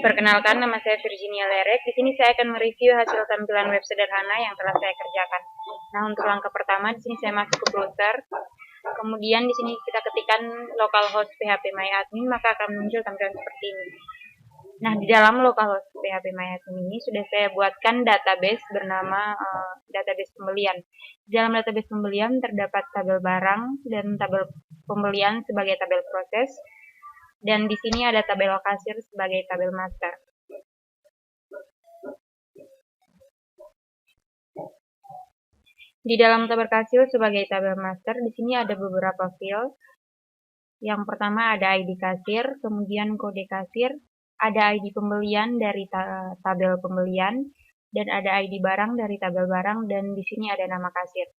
Perkenalkan, nama saya Virginia Lerek. Di sini saya akan mereview hasil tampilan web sederhana yang telah saya kerjakan. Nah, untuk langkah pertama di sini saya masuk ke browser. Kemudian di sini kita ketikkan localhost phpMyAdmin, maka akan muncul tampilan seperti ini. Nah, di dalam localhost phpMyAdmin ini sudah saya buatkan database bernama database pembelian. Di dalam database pembelian terdapat tabel barang dan tabel pembelian sebagai tabel proses. Dan di sini ada tabel kasir sebagai tabel master. Di dalam tabel kasir sebagai tabel master, di sini ada beberapa field. Yang pertama ada ID kasir, kemudian kode kasir, ada ID pembelian dari tabel pembelian, dan ada ID barang dari tabel barang, dan di sini ada nama kasir.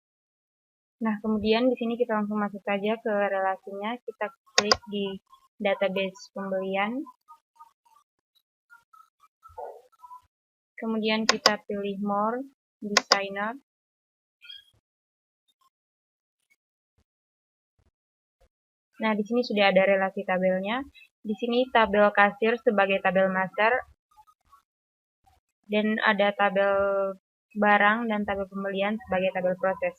Nah, kemudian di sini kita langsung masuk saja ke relasinya. Kita klik di database pembelian. Kemudian kita pilih more, designer. Nah, di sini sudah ada relasi tabelnya. Di sini tabel kasir sebagai tabel master. Dan ada tabel barang dan tabel pembelian sebagai tabel proses.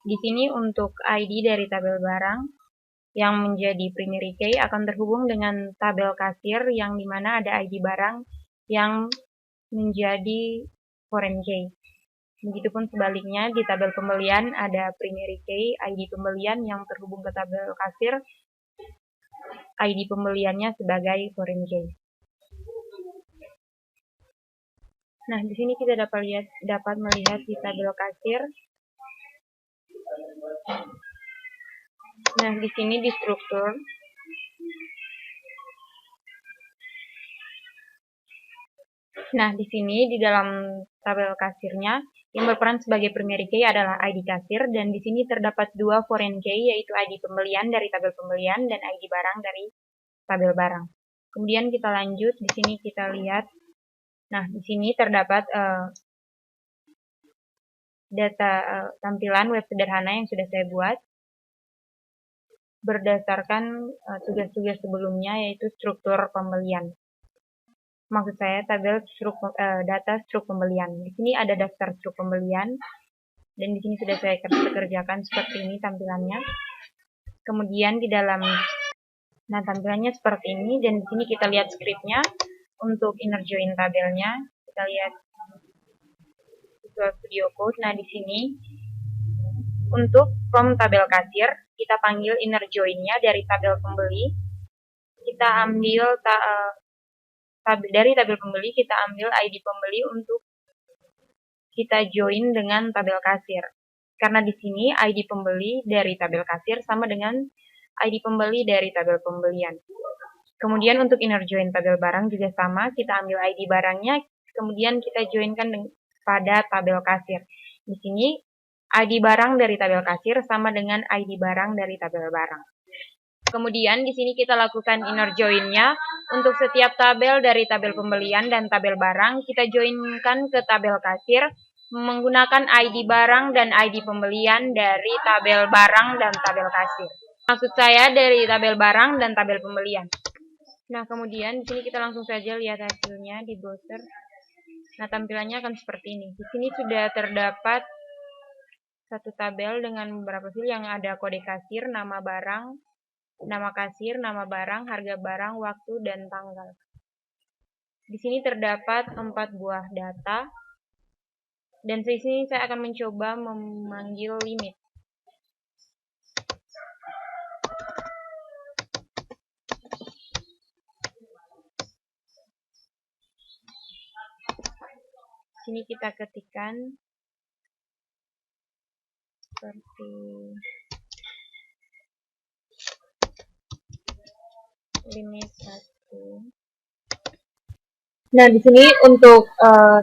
Di sini untuk ID dari tabel barang yang menjadi primary key akan terhubung dengan tabel kasir yang dimana ada ID barang yang menjadi foreign key. Begitupun sebaliknya di tabel pembelian ada primary key ID pembelian yang terhubung ke tabel kasir, ID pembeliannya sebagai foreign key. Nah, di sini kita dapat melihat di tabel kasir. Nah, di sini di struktur. Nah, di sini di dalam tabel kasirnya yang berperan sebagai primary key adalah ID kasir, dan di sini terdapat dua foreign key, yaitu ID pembelian dari tabel pembelian dan ID barang dari tabel barang. Kemudian kita lanjut, di sini kita lihat. Nah, di sini terdapat data tampilan web sederhana yang sudah saya buat berdasarkan tugas-tugas sebelumnya, yaitu struktur pembelian. Maksud saya tabel data struk pembelian. Di sini ada daftar struk pembelian, dan di sini sudah saya kerjakan seperti ini tampilannya. Kemudian di dalam, nah tampilannya seperti ini, dan di sini kita lihat scriptnya. Untuk inner join tabelnya kita lihat Visual Studio Code. Nah, di sini untuk from tabel kasir kita panggil inner join-nya dari tabel pembeli. Kita ambil dari tabel pembeli kita ambil ID pembeli untuk kita join dengan tabel kasir. Karena di sini ID pembeli dari tabel kasir sama dengan ID pembeli dari tabel pembelian. Kemudian untuk inner join tabel barang juga sama, kita ambil ID barangnya, kemudian kita joinkan pada tabel kasir. Di sini ID barang dari tabel kasir sama dengan ID barang dari tabel barang. Kemudian di sini kita lakukan inner join-nya untuk setiap tabel dari tabel pembelian dan tabel barang, kita joinkan ke tabel kasir menggunakan ID barang dan ID pembelian dari tabel barang dan tabel kasir. Maksud saya dari tabel barang dan tabel pembelian. Nah, kemudian di sini kita langsung saja lihat hasilnya di browser. Nah, tampilannya akan seperti ini. Di sini sudah terdapat satu tabel dengan beberapa field yang ada kode kasir, nama barang, nama kasir, nama barang, harga barang, waktu, dan tanggal. Di sini terdapat 4 buah data. Dan di sini saya akan mencoba memanggil limit. Sini kita ketikkan seperti limit 1. Nah, di sini untuk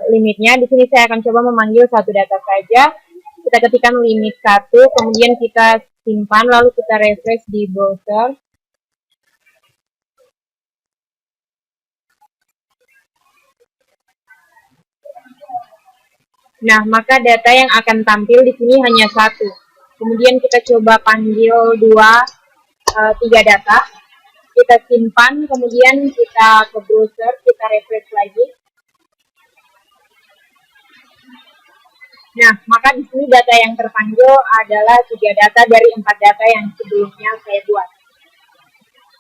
limitnya, di sini saya akan coba memanggil satu data saja. Kita ketikkan limit 1, kemudian kita simpan, lalu kita refresh di browser. Nah, maka data yang akan tampil di sini hanya 1. Kemudian kita coba panggil 2, 3 data. Kita simpan, kemudian kita ke browser, kita kita refresh lagi. Nah, maka di sini data yang terpanggil adalah 3 data dari 4 data yang sebelumnya saya buat.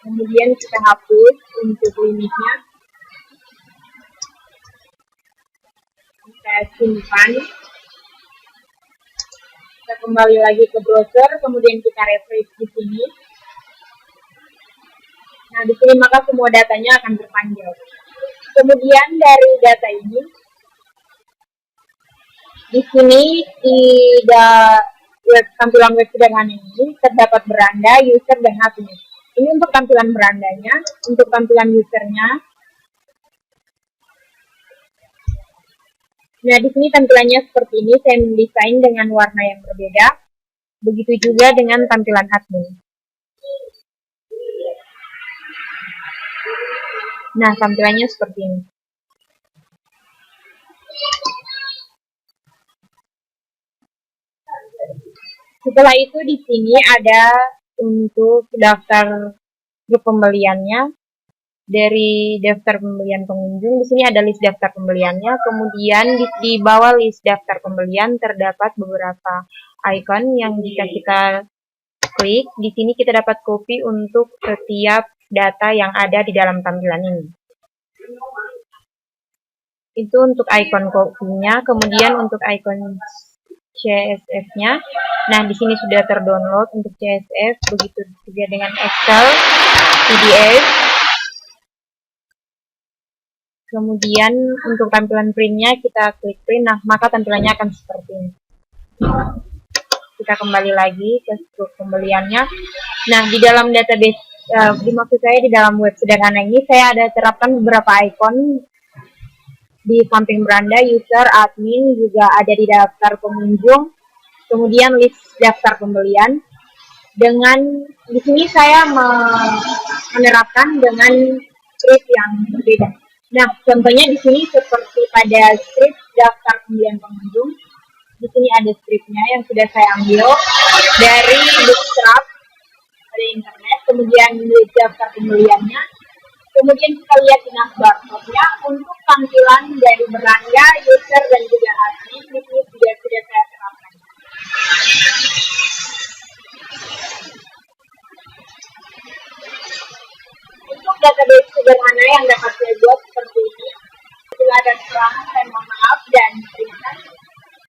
Kemudian kita hapus untuk limitnya. Kita simpan. Kita kembali lagi ke browser, kemudian kita refresh di sini. Nah, di sini maka semua datanya akan terpanggil. Kemudian dari data ini, di sini tampilan web sederhana ini terdapat beranda, user, dan admin. Ini untuk tampilan berandanya, untuk tampilan usernya. Nah, di sini tampilannya seperti ini. Saya mendesain dengan warna yang berbeda. Begitu juga dengan tampilan admin. Nah, tampilannya seperti ini. Setelah itu di sini ada untuk daftar grup pembeliannya. Dari daftar pembelian pengunjung, di sini ada list daftar pembeliannya. Kemudian di bawah list daftar pembelian terdapat beberapa icon yang jika kita klik, di sini kita dapat copy untuk setiap data yang ada di dalam tampilan ini. Itu untuk icon copy-nya. Kemudian untuk icon CSS-nya, nah di sini sudah terdownload untuk CSS, begitu juga dengan Excel, PDF. Kemudian untuk tampilan printnya kita klik print, nah maka tampilannya akan seperti ini. Kita kembali lagi ke struk pembeliannya. Nah, di dalam database, maksud saya di dalam web sederhana ini saya ada terapkan beberapa icon di samping beranda, user, admin, juga ada di daftar pengunjung, kemudian list daftar pembelian. Dengan di sini saya menerapkan dengan script yang berbeda. Nah, contohnya di sini seperti pada script daftar pembelian pengunjung. Di sini ada scriptnya yang sudah saya ambil dari Bootstrap, dari internet, kemudian daftar pembeliannya. Kemudian kita lihat di barcode-nya untuk tampilan dari beranda, user, dan juga admin. Di sini sudah saya terapkan. Untuk database sederhana yang dapat saya buat seperti ini. Bila ada kekurangan, saya mohon maaf dan terima kasih.